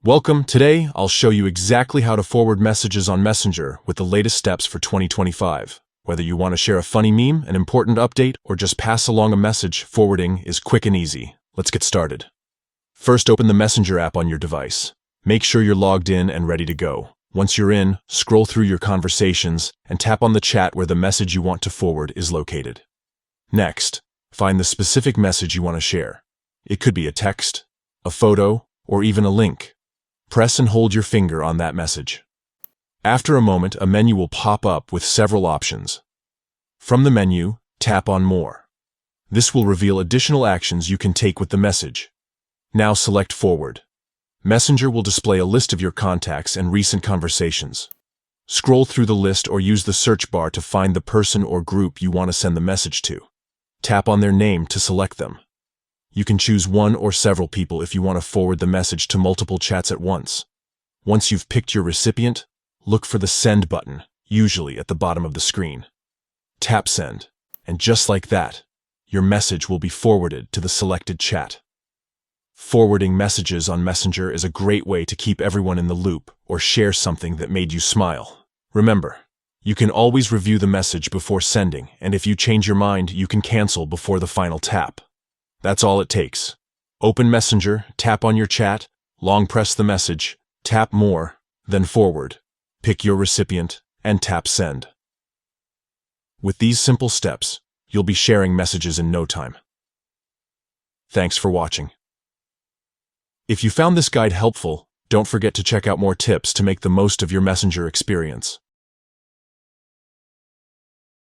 Welcome. Today, I'll show you exactly how to forward messages on Messenger with the latest steps for 2025. Whether you want to share a funny meme, an important update, or just pass along a message, forwarding is quick and easy. Let's get started. First, open the Messenger app on your device. Make sure you're logged in and ready to go. Once you're in, scroll through your conversations and tap on the chat where the message you want to forward is located. Next, find the specific message you want to share. It could be a text, a photo, or even a link. Press and hold your finger on that message. After a moment, a menu will pop up with several options. From the menu, tap on More. This will reveal additional actions you can take with the message. Now select Forward. Messenger will display a list of your contacts and recent conversations. Scroll through the list or use the search bar to find the person or group you want to send the message to. Tap on their name to select them. You can choose one or several people if you want to forward the message to multiple chats at once. Once you've picked your recipient, look for the Send button, usually at the bottom of the screen. Tap Send, and just like that, your message will be forwarded to the selected chat. Forwarding messages on Messenger is a great way to keep everyone in the loop or share something that made you smile. Remember, you can always review the message before sending, and if you change your mind, you can cancel before the final tap. That's all it takes. Open Messenger, tap on your chat, long press the message, tap More, then Forward. Pick your recipient, and tap Send. With these simple steps, you'll be sharing messages in no time. Thanks for watching. If you found this guide helpful, don't forget to check out more tips to make the most of your Messenger experience.